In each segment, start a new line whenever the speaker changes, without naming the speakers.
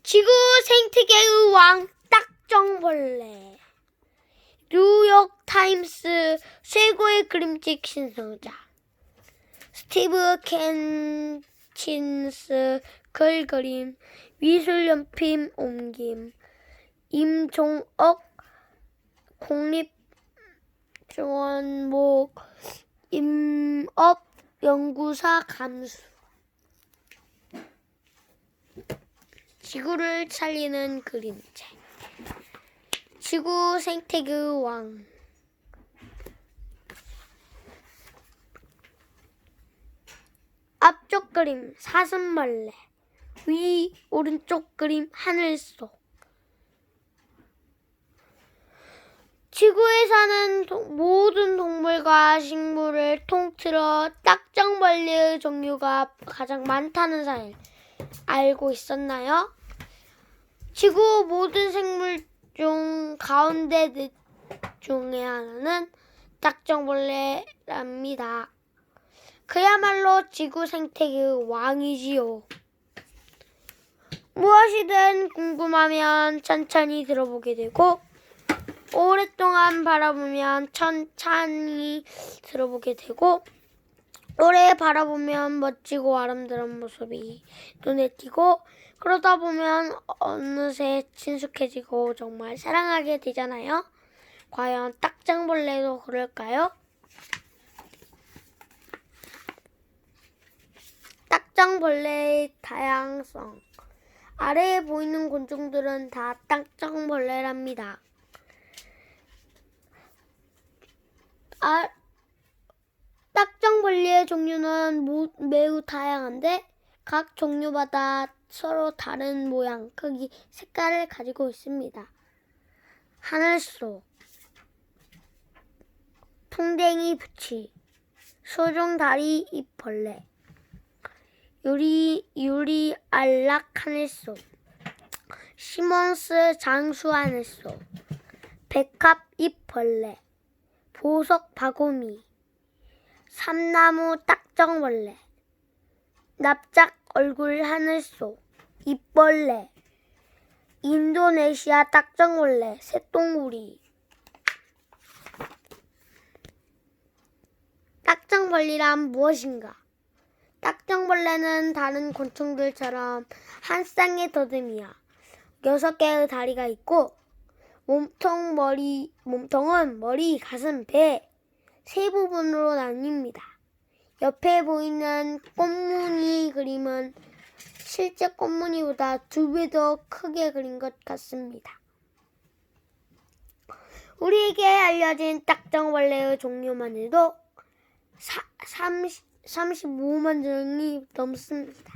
지구 생태계의 왕 딱정벌레. 뉴욕 타임스 최고의 그림책 신성자 스티브 켄친스 글 그림 미술연필 옮김 임종옥 국립정원목 임업연구사 감수. 지구를 살리는 그림책. 지구 생태계의 왕. 앞쪽 그림 사슴벌레, 위 오른쪽 그림 하늘소. 지구에 사는 모든 동물과 식물을 통틀어 딱정벌레의 종류가 가장 많다는 사실 알고 있었나요? 지구 모든 생물 중 가운데 넷 중에 하나는 딱정벌레랍니다. 그야말로 지구 생태계의 왕이지요. 무엇이든 궁금하면 천천히 들어보게 되고 오랫동안 바라보면 천천히 들어보게 되고 오래 바라보면 멋지고 아름다운 모습이 눈에 띄고 그러다 보면 어느새 친숙해지고 정말 사랑하게 되잖아요. 과연 딱정벌레도 그럴까요? 딱정벌레의 다양성. 아래에 보이는 곤충들은 다 딱정벌레랍니다. 딱정벌레의 종류는 매우 다양한데 각 종류마다 서로 다른 모양, 크기, 색깔을 가지고 있습니다. 하늘소, 풍뎅이 부치, 소중다리 잎벌레, 유리 안락 하늘소, 시몬스 장수 하늘소, 백합 잎벌레, 보석 바구미, 삼나무 딱정벌레, 납작 얼굴 하늘소, 잎벌레, 인도네시아 딱정벌레, 새똥구리. 딱정벌레란 무엇인가? 딱정벌레는 다른 곤충들처럼 한 쌍의 더듬이야 6개의 다리가 있고 몸통은 머리, 가슴, 배 세 부분으로 나뉩니다. 옆에 보이는 꽃무늬 그림은 실제 꽃무늬보다 2배 더 크게 그린 것 같습니다. 우리에게 알려진 딱정벌레의 종류만 해도 35만 종이 넘습니다.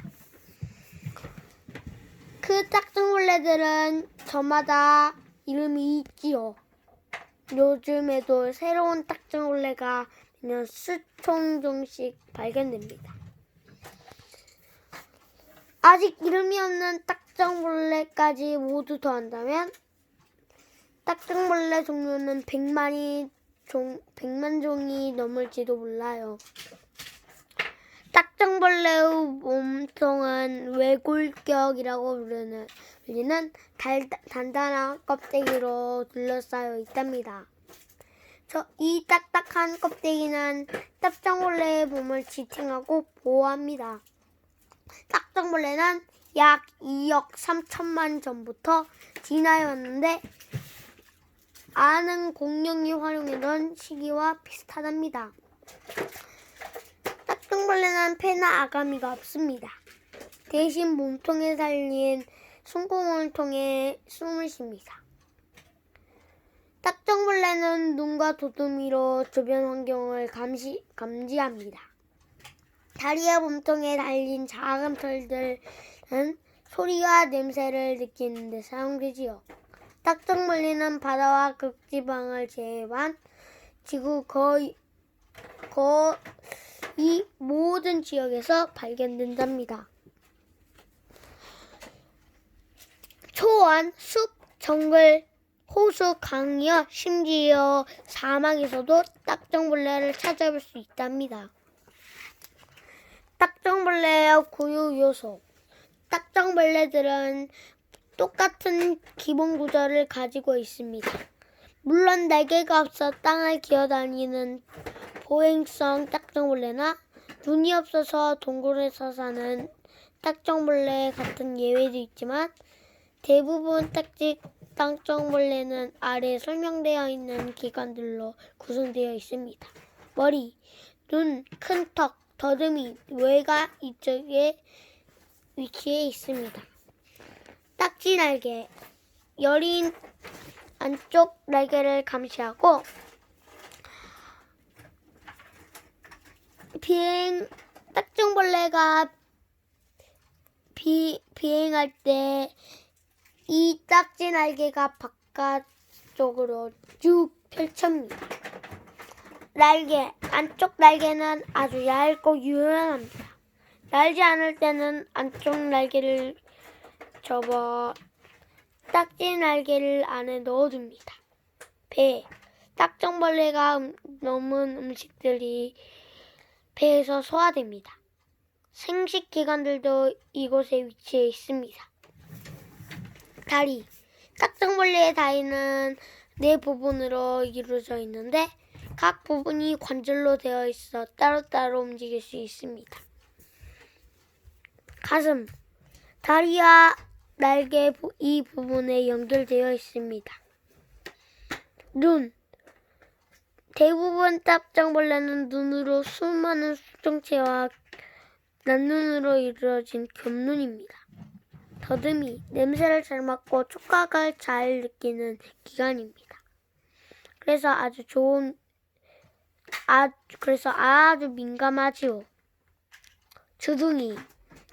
그 딱정벌레들은 저마다 이름이 있지요. 요즘에도 새로운 딱정벌레가 매년 수천 종씩 발견됩니다. 아직 이름이 없는 딱정벌레까지 모두 더한다면 딱정벌레 종류는 100만 종이 넘을지도 몰라요. 딱정벌레의 몸통은 외골격이라고 불리는 단단한 껍데기로 둘러싸여 있답니다. 이 딱딱한 껍데기는 딱정벌레의 몸을 지탱하고 보호합니다. 딱정벌레는 약 2억 3천만 전부터 진화해 왔는데 아는 공룡이 활용했던 시기와 비슷하답니다. 딱정벌레는 폐나 아가미가 없습니다. 대신 몸통에 달린 숨구멍을 통해 숨을 쉽니다. 딱정벌레는 눈과 도두미로 주변 환경을 감지합니다. 다리와 몸통에 달린 작은 털들은 소리와 냄새를 느끼는 데 사용되지요. 딱정벌레는 바다와 극지방을 제외한 지구 거의 모든 지역에서 발견된답니다. 초원, 숲, 정글, 호수, 강이와 심지어 사막에서도 딱정벌레를 찾아볼 수 있답니다. 딱정벌레의 고유 요소. 딱정벌레들은 똑같은 기본 구조를 가지고 있습니다. 물론 날개가 없어 땅을 기어다니는 보행성 딱정벌레나 눈이 없어서 동굴에서 사는 딱정벌레 같은 예외도 있지만 대부분 딱정벌레는 아래 설명되어 있는 기관들로 구성되어 있습니다. 머리, 눈, 큰 턱, 더듬이, 뇌가 이쪽에 위치해 있습니다. 딱지 날개, 여린 안쪽 날개를 감시하고 딱정벌레가 비행할 때 이 딱지 날개가 바깥쪽으로 쭉 펼쳐집니다. 날개, 안쪽 날개는 아주 얇고 유연합니다. 날지 않을 때는 안쪽 날개를 접어 딱지 날개를 안에 넣어둡니다. 배, 딱정벌레가 넘은 음식들이 배에서 소화됩니다. 생식기관들도 이곳에 위치해 있습니다. 다리, 딱정벌레의 다리는 네 부분으로 이루어져 있는데 각 부분이 관절로 되어 있어 따로따로 움직일 수 있습니다. 가슴, 다리와 날개 이 부분에 연결되어 있습니다. 눈, 대부분 딱정벌레는 눈으로 수많은 수정체와 난눈으로 이루어진 겹눈입니다. 더듬이, 냄새를 잘 맡고 촉각을 잘 느끼는 기관입니다. 그래서 아주 민감하지요. 주둥이,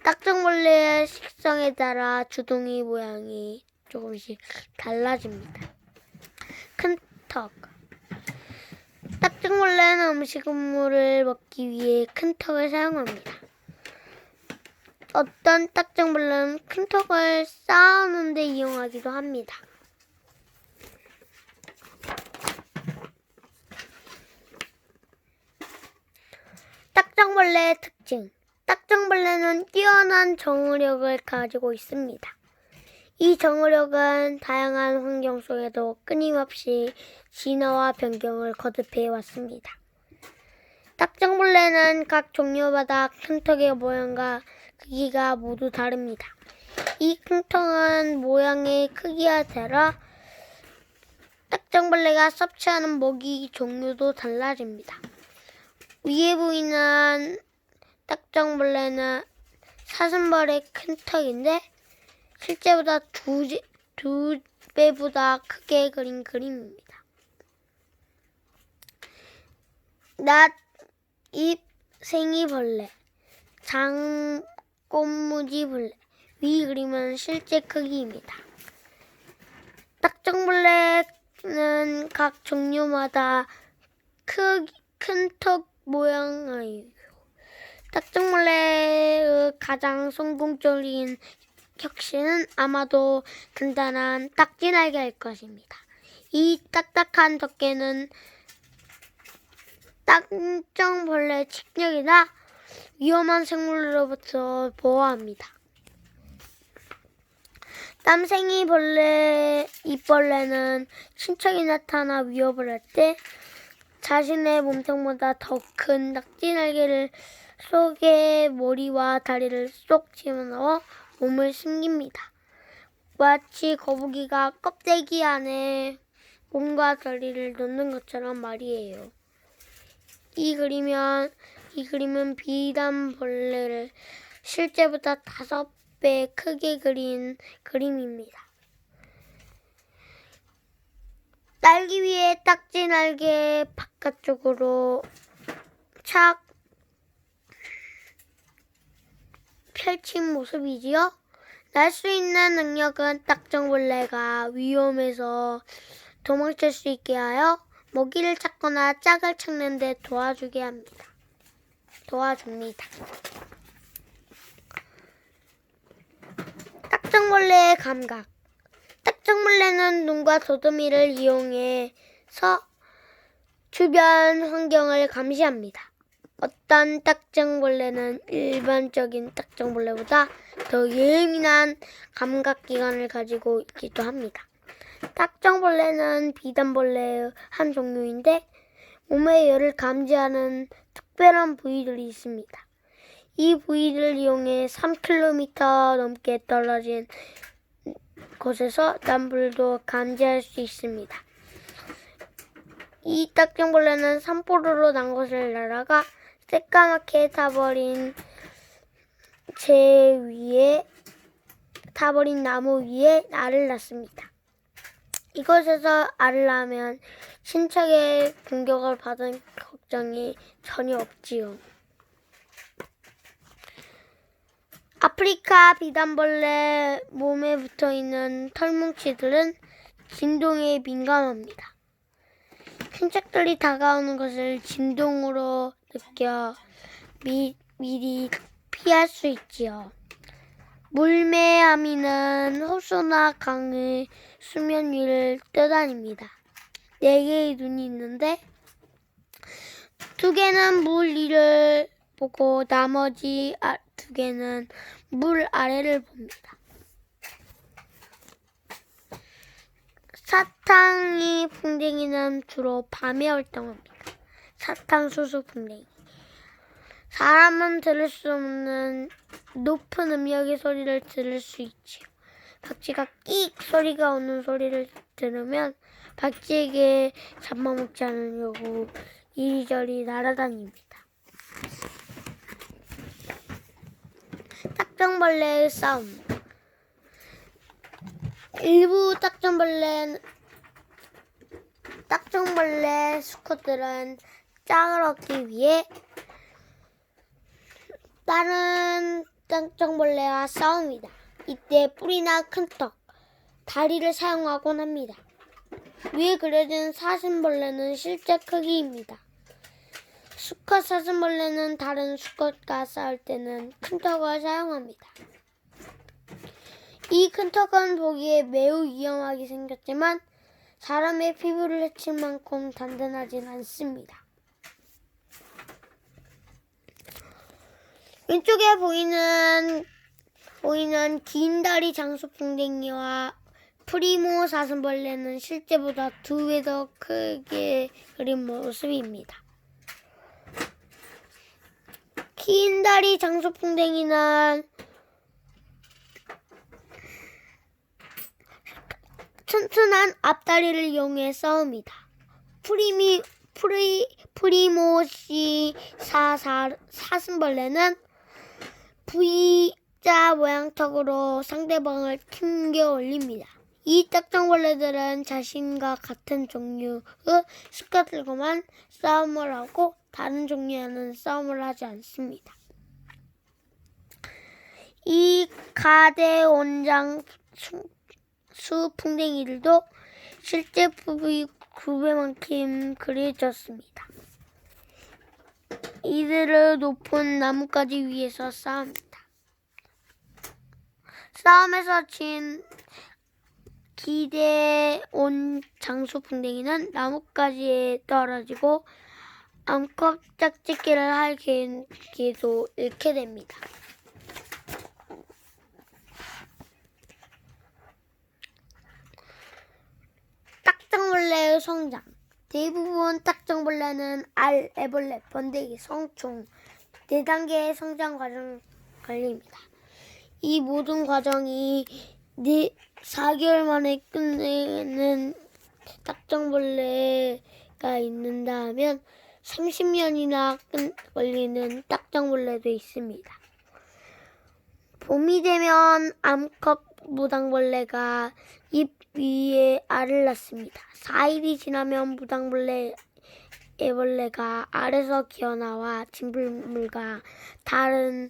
딱정벌레의 식성에 따라 주둥이 모양이 조금씩 달라집니다. 큰 턱, 딱정벌레는 음식물을 먹기 위해 큰 턱을 사용합니다. 어떤 딱정벌레는 큰 턱을 쌓는 데 이용하기도 합니다. 딱정벌레의 특징, 딱정벌레는 뛰어난 정으력을 가지고 있습니다. 이 정으력은 다양한 환경 속에도 끊임없이 진화와 변경을 거듭해 왔습니다. 딱정벌레는 각 종류마다 큰 턱의 모양과 크기가 모두 다릅니다. 이 큰 턱은 모양의 크기에 따라 딱정벌레가 섭취하는 먹이 종류도 달라집니다. 위에 보이는 딱정벌레는 사슴벌의 큰 턱인데 실제보다 두 배보다 크게 그린 그림입니다. 낫, 잎, 생이벌레, 장꽃무지벌레, 위 그림은 실제 크기입니다. 딱정벌레는 각 종류마다 큰 턱 모양이에요. 딱정벌레의 가장 성공적인 혁신은 아마도 단단한 딱지 날개일 것입니다. 이 딱딱한 덮개는 딱정벌레 침략이나 위험한 생물로부터 보호합니다. 땀생이 벌레, 잎벌레는 친척이 나타나 위협을 할 때 자신의 몸통보다 더 큰 딱지 날개를 속에 머리와 다리를 쏙 집어넣어 몸을 숨깁니다. 마치 거북이가 껍데기 안에 몸과 다리를 넣는 것처럼 말이에요. 이 그림은 비단벌레를 실제보다 5배 크게 그린 그림입니다. 날기 위해 딱지 날개 바깥쪽으로 착 펼친 모습이지요. 날 수 있는 능력은 딱정벌레가 위험해서 도망칠 수 있게 하여 먹이를 찾거나 짝을 찾는 데 도와줍니다. 딱정벌레의 감각. 딱정벌레는 눈과 더듬이를 이용해서 주변 환경을 감시합니다. 어떤 딱정벌레는 일반적인 딱정벌레보다 더 예민한 감각기관을 가지고 있기도 합니다. 딱정벌레는 비단벌레의 한 종류인데 몸의 열을 감지하는 특별한 부위들이 있습니다. 이 부위들을 이용해 3km 넘게 떨어진 곳에서 난불도 감지할 수 있습니다. 이 딱정벌레는 산보로로 난 곳을 날아가 새까맣게 타버린 나무 위에 알을 낳습니다. 이곳에서 알을 낳으면 신척의 공격을 받은 걱정이 전혀 없지요. 아프리카 비단벌레 몸에 붙어있는 털뭉치들은 진동에 민감합니다. 신척들이 다가오는 것을 진동으로 느껴 미리 피할 수 있지요. 물매아미는 호수나 강의 수면 위를 떠다닙니다. 4개의 눈이 있는데 2개는 물 위를 보고 나머지 2개는 물 아래를 봅니다. 사탕이 풍뎅이는 주로 밤에 활동합니다. 사탕수수 풍뎅이. 사람은 들을 수 없는 높은 음역의 소리를 들을 수 있지요. 박쥐가 끽 소리가 오는 소리를 들으면 박쥐에게 잡아먹지 않으려고 이리저리 날아다닙니다. 딱정벌레의 싸움. 일부 딱정벌레 수컷들은 짝을 얻기 위해 다른 딱정벌레와 싸웁니다. 이때 뿔이나 큰 턱, 다리를 사용하곤 합니다. 위에 그려진 사슴벌레는 실제 크기입니다. 수컷 사슴벌레는 다른 수컷과 싸울 때는 큰 턱을 사용합니다. 이 큰 턱은 보기에 매우 위험하게 생겼지만 사람의 피부를 해칠 만큼 단단하진 않습니다. 왼쪽에 보이는 긴 다리 장수풍뎅이와 프리모 사슴벌레는 실제보다 2배 더 크게 그린 모습입니다. 긴 다리 장수풍뎅이는 튼튼한 앞다리를 이용해 싸웁니다. 프리모시 사슴벌레는 V자 모양 턱으로 상대방을 튕겨 올립니다. 이 딱정벌레들은 자신과 같은 종류의 수컷들과만 싸움을 하고 다른 종류와는 싸움을 하지 않습니다. 이 가대원장 수풍뎅이들도 실제 부위 2배만큼 그려졌습니다. 이들을 높은 나뭇가지 위에서 싸웁니다. 싸움에서 진 기대온 장수풍뎅이는 나뭇가지에 떨어지고 암컷 짝짓기를 할 기회도 잃게 됩니다. 딱정벌레의 성장. 대부분 딱정벌레는 알, 애벌레, 번데기, 성충 4단계의 성장 과정을 걸립니다. 이 모든 과정이 4개월 만에 끝내는 딱정벌레가 있는다 하면 30년이나 걸리는 딱정벌레도 있습니다. 봄이 되면 암컷 무당벌레가 잎 위에 알을 낳습니다. 4일이 지나면 무당벌레 애벌레가 알에서 기어나와 진딧물과 다른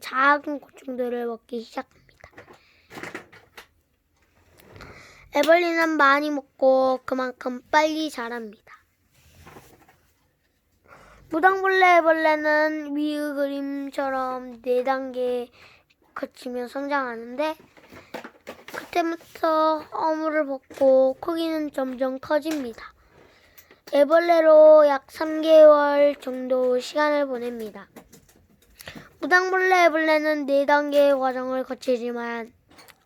작은 곤충들을 먹기 시작합니다. 애벌레는 많이 먹고 그만큼 빨리 자랍니다. 무당벌레 애벌레는 위의 그림처럼 4단계 거치며 성장하는데 그때부터 허물을 벗고 크기는 점점 커집니다. 애벌레로 약 3개월 정도 시간을 보냅니다. 무당벌레 애벌레는 4단계의 과정을 거치지만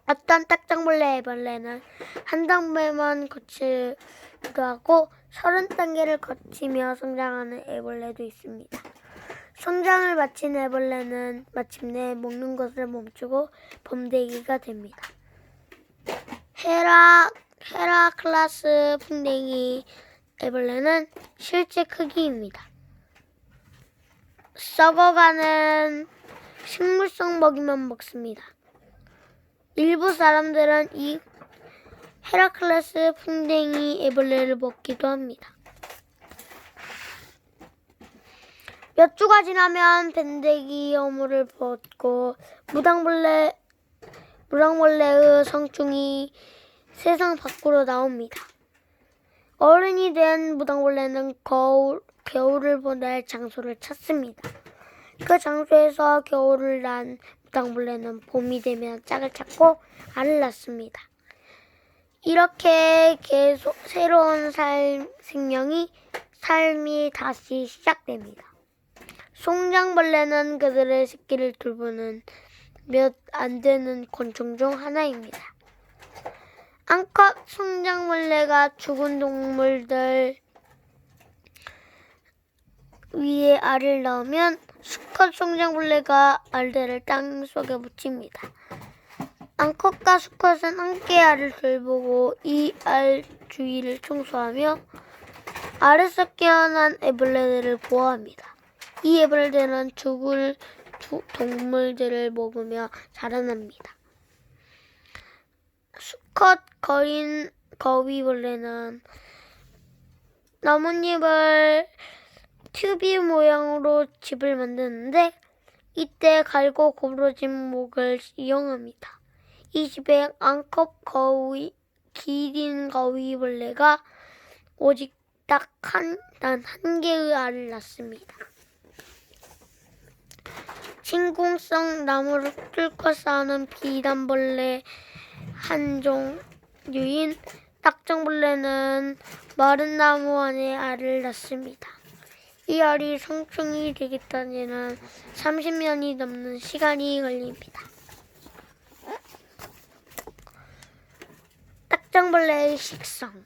어떤 딱정벌레 애벌레는 한 단계만 거치기도 하고 30단계를 거치며 성장하는 애벌레도 있습니다. 성장을 마친 애벌레는 마침내 먹는 것을 멈추고 범대기가 됩니다. 헤라클라스 풍뎅이 애벌레는 실제 크기입니다. 썩어가는 식물성 먹이만 먹습니다. 일부 사람들은 이 헤라클레스 풍뎅이 애벌레를 먹기도 합니다. 몇 주가 지나면 밴데기 어물을 벗고 무당벌레의 성충이 세상 밖으로 나옵니다. 어른이 된 무당벌레는 겨울을 보낼 장소를 찾습니다. 그 장소에서 겨울을 난 무당벌레는 봄이 되면 짝을 찾고 알을 낳습니다. 이렇게 계속 새로운 생명이 삶이 다시 시작됩니다. 송장벌레는 그들의 새끼를 돌보는 몇 안 되는 곤충 중 하나입니다. 암컷 송장벌레가 죽은 동물들 위에 알을 낳으면 수컷 송장벌레가 알들을 땅 속에 묻힙니다. 암컷과 수컷은 함께 알을 돌보고 이 알 주위를 청소하며 알에서 깨어난 애벌레들을 보호합니다. 이 애벌레들은 죽을 동물들을 먹으며 자라납니다. 수컷 거위벌레는 나뭇잎을 튜브 모양으로 집을 만드는데 이때 갈고 구부러진 목을 이용합니다. 이 집에 암컷 기린 거위벌레가 오직 단 한 개의 알을 낳습니다. 진공성 나무를 뚫고 싸우는 비단벌레 한 종류인 딱정벌레는 마른 나무 안에 알을 낳습니다. 이 알이 성충이 되기까지는 30년이 넘는 시간이 걸립니다. 딱정벌레의 식성.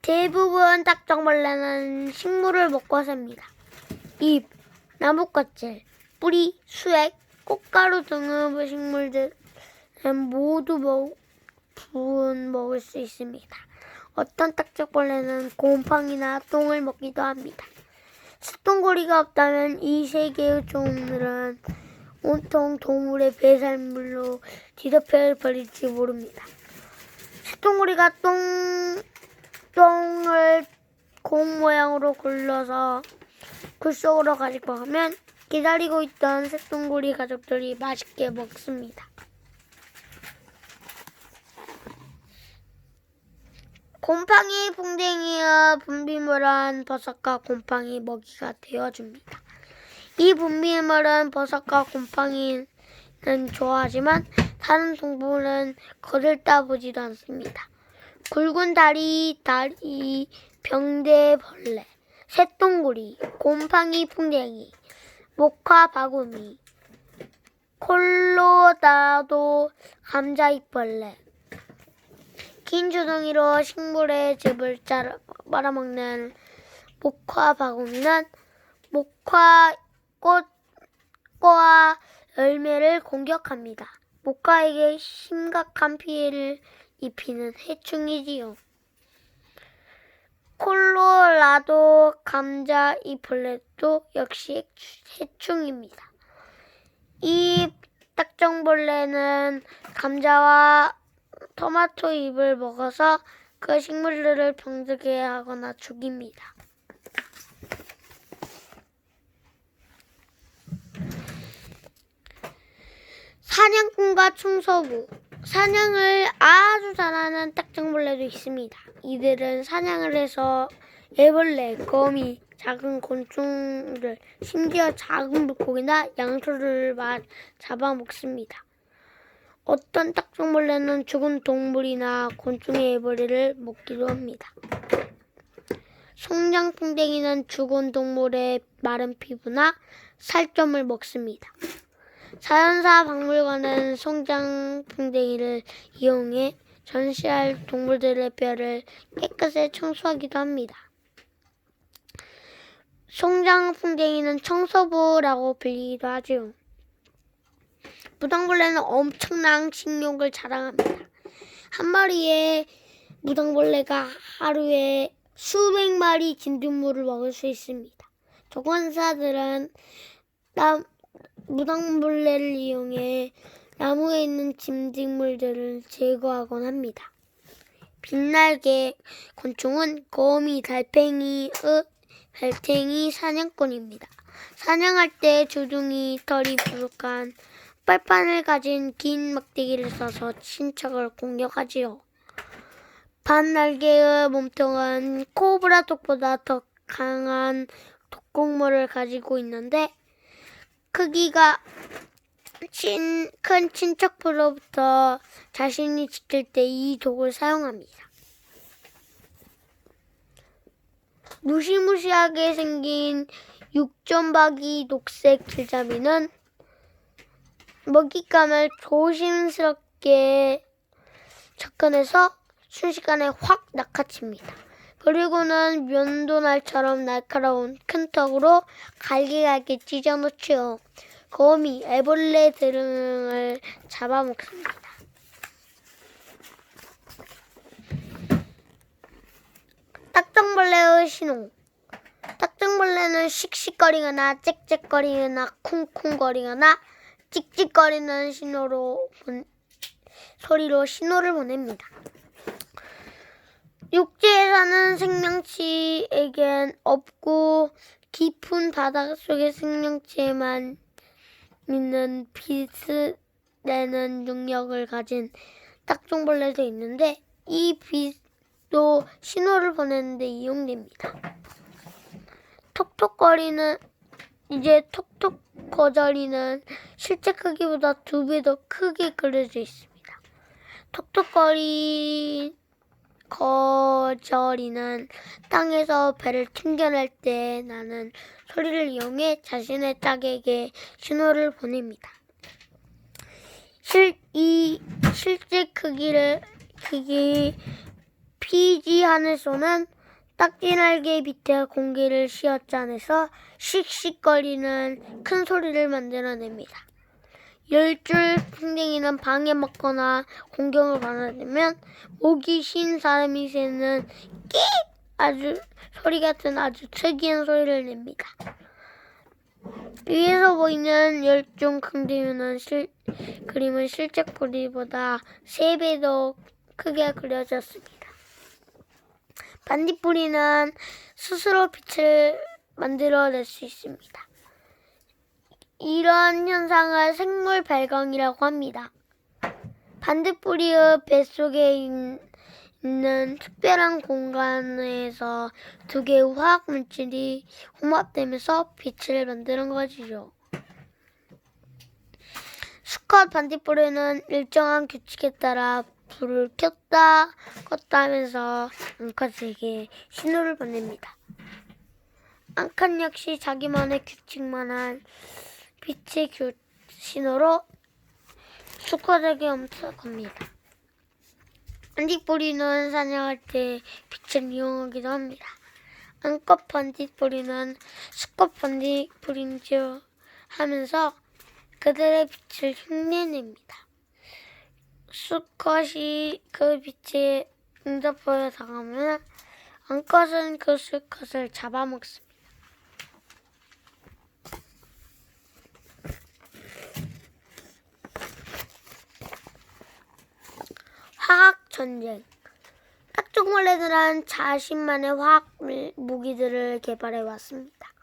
대부분 딱정벌레는 식물을 먹고 삽니다. 잎, 나뭇가지, 뿌리, 수액, 꽃가루 등의 식물들은 모두 먹을 수 있습니다. 어떤 딱정벌레는 곰팡이나 똥을 먹기도 합니다. 새똥고리가 없다면 이 세 개의 종들은 온통 동물의 배설물로 뒤덮여 버릴지 모릅니다. 새똥고리가 똥을 공 모양으로 굴러서 굴 속으로 가지고 가면 기다리고 있던 새똥고리 가족들이 맛있게 먹습니다. 곰팡이 풍뎅이의 분비물은 버섯과 곰팡이 먹이가 되어줍니다. 이 분비물은 버섯과 곰팡이는 좋아하지만 다른 동물은 거들떠 보지도 않습니다. 굵은 다리, 병대벌레, 새똥구리, 곰팡이 풍뎅이, 목화바구니, 콜로라도 감자잎벌레, 긴 주둥이로 식물의 즙을 빨아먹는 목화바구니는 목화꽃과 열매를 공격합니다. 목화에게 심각한 피해를 입히는 해충이지요. 콜로라도 감자잎벌레도 역시 해충입니다. 이 딱정벌레는 감자와 토마토 잎을 먹어서 그 식물들을 병들게 하거나 죽입니다. 사냥꾼과 충소부. 사냥을 아주 잘하는 딱정벌레도 있습니다. 이들은 사냥을 해서 애벌레, 거미, 작은 곤충들, 심지어 작은 물고기나 양초를 잡아먹습니다. 어떤 딱정벌레는 죽은 동물이나 곤충의 애벌레를 먹기도 합니다. 송장풍뎅이는 죽은 동물의 마른 피부나 살점을 먹습니다. 자연사 박물관은 송장풍뎅이를 이용해 전시할 동물들의 뼈를 깨끗이 청소하기도 합니다. 송장풍뎅이는 청소부라고 불리기도 하죠. 무당벌레는 엄청난 식욕을 자랑합니다. 한 마리의 무당벌레가 하루에 수백 마리 진딧물을 먹을 수 있습니다. 조관사들은 무당벌레를 이용해 나무에 있는 진딧물들을 제거하곤 합니다. 빛날개 곤충은 거미, 달팽이 사냥꾼입니다. 사냥할 때 주둥이 털이 부족한 빨판을 가진 긴 막대기를 써서 친척을 공격하지요. 반날개의 몸통은 코브라 독보다 더 강한 독극물을 가지고 있는데 크기가 큰 친척으로부터 자신이 지킬 때 이 독을 사용합니다. 무시무시하게 생긴 육점박이 녹색 길잡이는 먹잇감을 조심스럽게 접근해서 순식간에 확 낚아챕니다. 그리고는 면도날처럼 날카로운 큰 턱으로 갈기갈기 찢어놓지요. 거미, 애벌레 등을 잡아먹습니다. 딱정벌레의 신호. 딱정벌레는 씩씩거리거나 짹짹거리거나 쿵쿵거리거나 찍찍거리는 소리로 신호를 보냅니다. 육지에 사는 생명체에겐 없고 깊은 바닷속의 생명체만 있는 빛을 내는 능력을 가진 딱정벌레도 있는데 이 빛도 신호를 보내는데 이용됩니다. 톡톡거리는 실제 크기보다 2배 더 크게 그려져 있습니다. 거저리는 땅에서 배를 튕겨낼 때 나는 소리를 이용해 자신의 짝에게 신호를 보냅니다. 실제 크기 피지 하늘소는 딱지날개 밑에 공기를 씌어짜내서 씩씩거리는 큰 소리를 만들어냅니다. 열줄 풍뎅이는 방해받거나 공격을 받아들면 목이 쉰 사람이 새는 끽 소리 같은 아주 특이한 소리를 냅니다. 위에서 보이는 열중 풍뎅이는 그림은 실제 뿌리보다 3배 더 크게 그려졌습니다. 반딧불이는 스스로 빛을 만들어낼 수 있습니다. 이런 현상을 생물 발광이라고 합니다. 반딧불이의 뱃속에 있는 특별한 공간에서 2개의 화학 물질이 혼합되면서 빛을 만드는 것이죠. 수컷 반딧불이는 일정한 규칙에 따라 불을 켰다 껐다 하면서 암컷에게 신호를 보냅니다. 암컷 역시 자기만의 규칙만한 빛의 신호로 수컷에게 엄청납니다. 반딧불이는 사냥할 때 빛을 이용하기도 합니다. 암컷 반딧불이는 수컷 반딧불인 줄 하면서 그들의 빛을 흉내냅니다. 수컷이 그 빛에 응답하여 다가오면 암컷은 그 수컷을 잡아먹습니다. 화학전쟁. 딱정벌레들은 자신만의 화학 무기들을 개발해 왔습니다.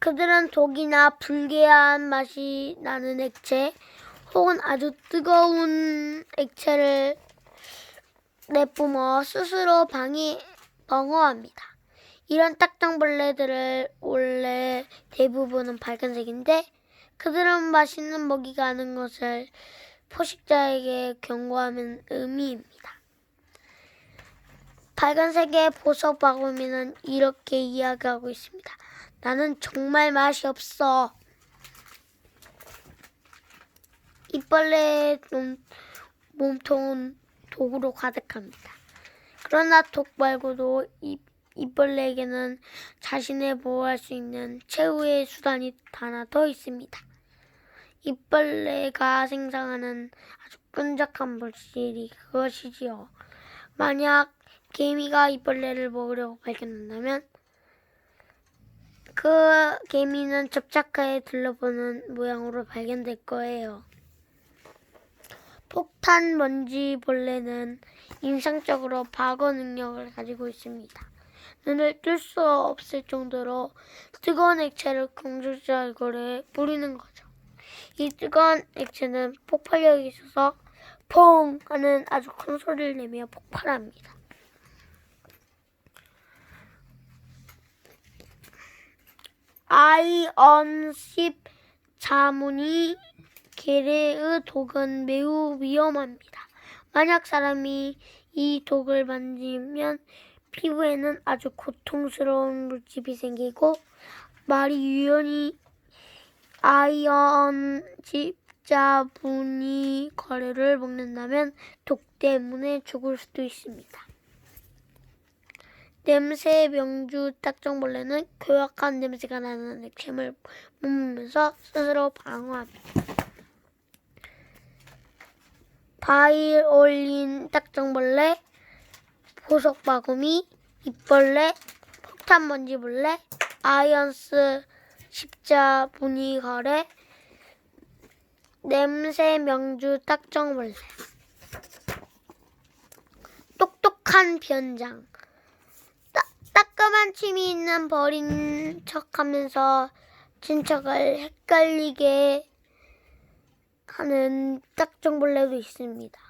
그들은 독이나 불쾌한 맛이 나는 액체 혹은 아주 뜨거운 액체를 내뿜어 스스로 방어합니다. 이런 딱정벌레들을 원래 대부분은 밝은색인데 그들은 맛있는 먹이가 아닌 것을 포식자에게 경고하는 의미입니다. 빨간색의 보석 바구니는 이렇게 이야기하고 있습니다. 나는 정말 맛이 없어. 이빨의 몸통은 독으로 가득합니다. 그러나 독 말고도 이빨에게는 자신을 보호할 수 있는 최후의 수단이 하나 더 있습니다. 이빨레가 생성하는 아주 끈적한 물질이 그것이지요. 만약 개미가 이빨레를 먹으려고 발견한다면 그 개미는 접착하에 둘러보는 모양으로 발견될 거예요. 폭탄 먼지 벌레는 인상적으로 방어 능력을 가지고 있습니다. 눈을 뜰 수 없을 정도로 뜨거운 액체를 공격자 얼굴에 뿌리는 거죠. 이 뜨거운 액체는 폭발력이 있어서 퐁 하는 아주 큰 소리를 내며 폭발합니다. 아이언10 자문이 개래의 독은 매우 위험합니다. 만약 사람이 이 독을 만지면 피부에는 아주 고통스러운 물집이 생기고 말이 유연히 아이언10 자분이 거래를 먹는다면 독 때문에 죽을 수도 있습니다. 냄새 명주 딱정벌레는 고약한 냄새가 나는 액체를 뿜으면서 스스로 방어합니다. 바이올린 딱정벌레, 보석바구미, 입벌레, 폭탄먼지벌레, 아이언스 십자무늬 거래, 냄새 명주 딱정벌레. 똑똑한 변장. 따끔한 침이 있는 벌인 척하면서 친척을 헷갈리게 하는 딱정벌레도 있습니다.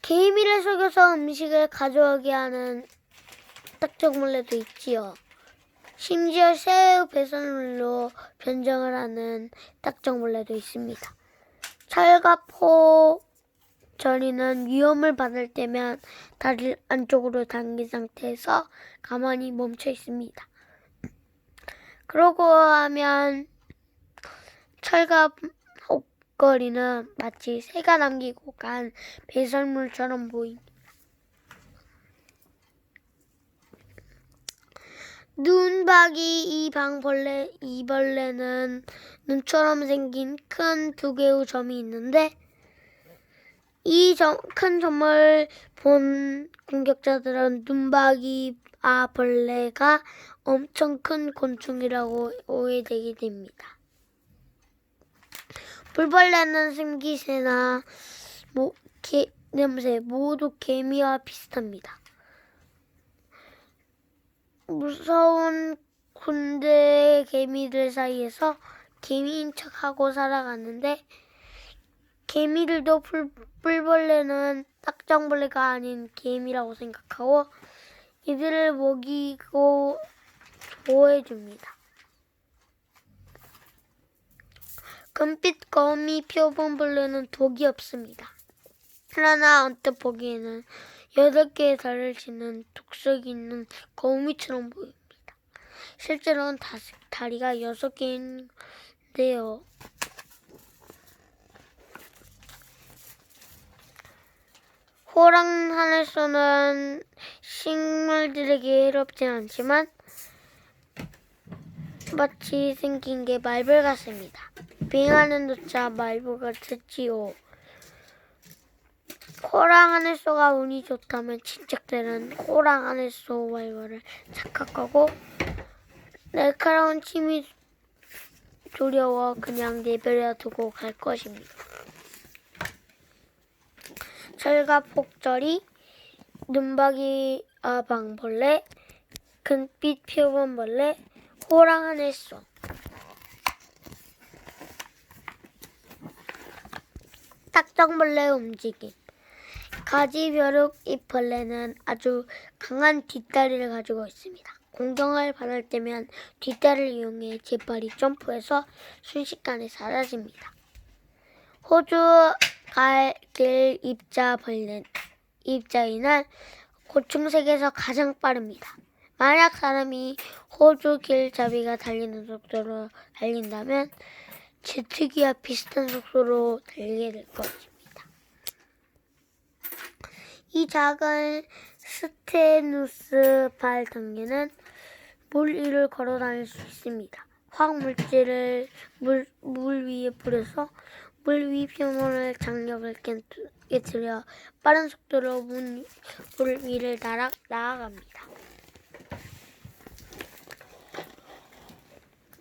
개미를 속여서 음식을 가져오게 하는 딱정벌레도 있지요. 심지어 새의 배설물로 변장을 하는 딱정벌레도 있습니다. 철갑포 저리는 위험을 받을 때면 다리를 안쪽으로 당긴 상태에서 가만히 멈춰 있습니다. 그러고 하면 철갑 옷걸이는 마치 새가 남기고 간 배설물처럼 보입니다. 눈박이 이 벌레는 눈처럼 생긴 큰 두 개의 점이 있는데 이 큰 점을 본 공격자들은 눈박이 벌레가 엄청 큰 곤충이라고 오해되게 됩니다. 불벌레는 생기새나 냄새 모두 개미와 비슷합니다. 무서운 군대 개미들 사이에서 개미인 척하고 살아가는데 개미들도 불벌레는 딱정벌레가 아닌 개미라고 생각하고 이들을 먹이고 보호해줍니다. 금빛 거미 표범벌레는 독이 없습니다. 그러나 언뜻 보기에는 8개의 달을 지닌 독성이 있는 거미처럼 보입니다. 실제로는 다리가 6개인데요. 호랑 하늘소는 식물들에게 해롭진 않지만 마치 생긴 게 말벌 같습니다. 빙하는 듯자 말벌 같았지요. 호랑 하늘소가 운이 좋다면 친척들은 호랑 하늘소 말벌을 착각하고 날카로운 침이 두려워 그냥 내버려 두고 갈 것입니다. 철갑폭저리, 눈박이 방벌레, 금빛 표범벌레, 호랑 하늘소. 딱정벌레의 움직임. 가지벼룩 잎벌레는 아주 강한 뒷다리를 가지고 있습니다. 공격을 받을 때면 뒷다리를 이용해 재빨리 점프해서 순식간에 사라집니다. 호주 갈길 입자벌레 입자인은 곤충 세계에서 가장 빠릅니다. 만약 사람이 호주 길잡이가 달리는 속도로 달린다면 제트기와 비슷한 속도로 달리게 될 것입니다. 이 작은 스테누스 발 덩개는 물 위를 걸어 다닐 수 있습니다. 화학물질을 물 위에 뿌려서 물 위 표면의 장력을 깨뜨려 빠른 속도로 물 위를 날아갑니다.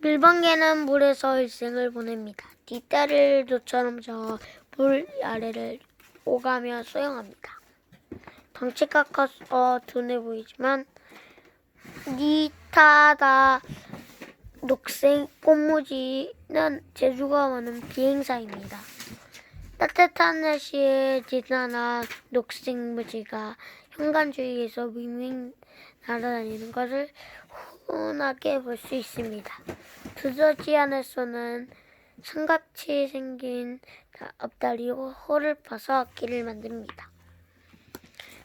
밀방개는 물에서 일생을 보냅니다. 뒷다리를 노처럼 저어 물 아래를 오가며 수영합니다. 덩치가 커서 둔해 보이지만 니타다 녹색 꽃무지는 재주가 많은 비행사입니다. 따뜻한 날씨에 니타나 녹색 무지가 현관 주위에서 윙윙 날아다니는 것을 흔하게 볼 수 있습니다. 두더지 하늘소는 성같이 생긴 앞다리 홀을 파서 길을 만듭니다.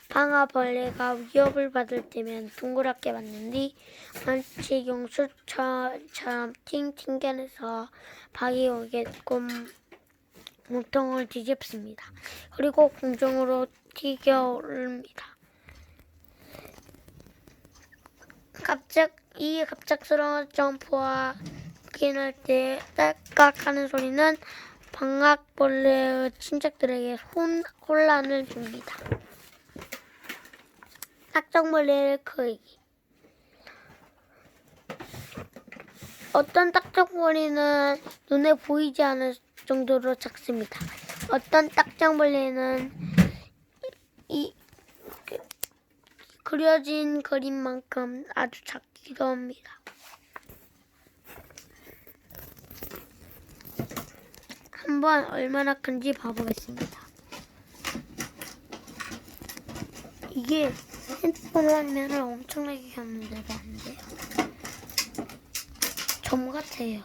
방아벌레가 위협을 받을 때면 둥그렇게 만든 뒤 마치 용수철처럼 튕겨내서 박이 오게끔 몸통을 뒤집습니다. 그리고 공중으로 튀겨오릅니다. 이 갑작스러운 점프와 비행할 때 딸깍하는 소리는 방아벌레의 친척들에게 혼란을 줍니다. 딱정벌레의 크기. 어떤 딱정벌레는 눈에 보이지 않을 정도로 작습니다. 어떤 딱정벌레는 그려진 그림만큼 아주 작기도 합니다. 한번 얼마나 큰지 봐보겠습니다. 이게 핸드폰 화면을 엄청나게 켰는데도 안 돼요. 점 같아요.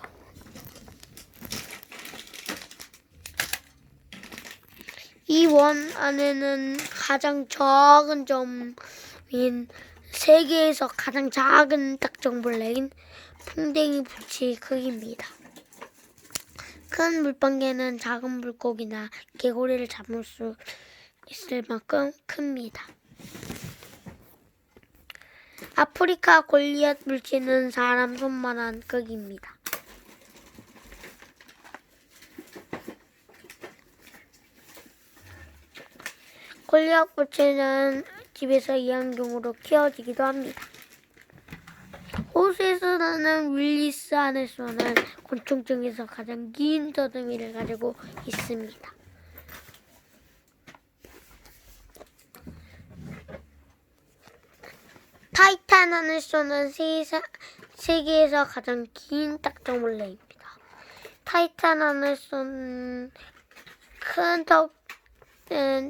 이 원 안에는 가장 작은 점인 세계에서 가장 작은 딱정벌레인 풍뎅이 부치 크기입니다. 큰 물방개는 작은 물고기나 개구리를 잡을 수 있을 만큼 큽니다. 아프리카 골리앗 물치는 사람 손만한 크기입니다. 골리앗 물치는 집에서 이양용으로 키워지기도 합니다. 호수에서 나는 윌리스 하늘소는 곤충 중에서 가장 긴 더듬이를 가지고 있습니다. 타이탄 하늘소는 세계에서 가장 긴 딱정벌레입니다. 타이탄 하늘소는 큰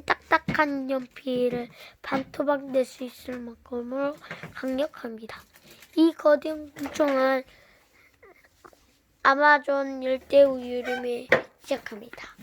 딱딱한 연필을 반토막 낼 수 있을 만큼으로 강력합니다. 이 거대한 곤충은 아마존 열대 우유림에 시작합니다.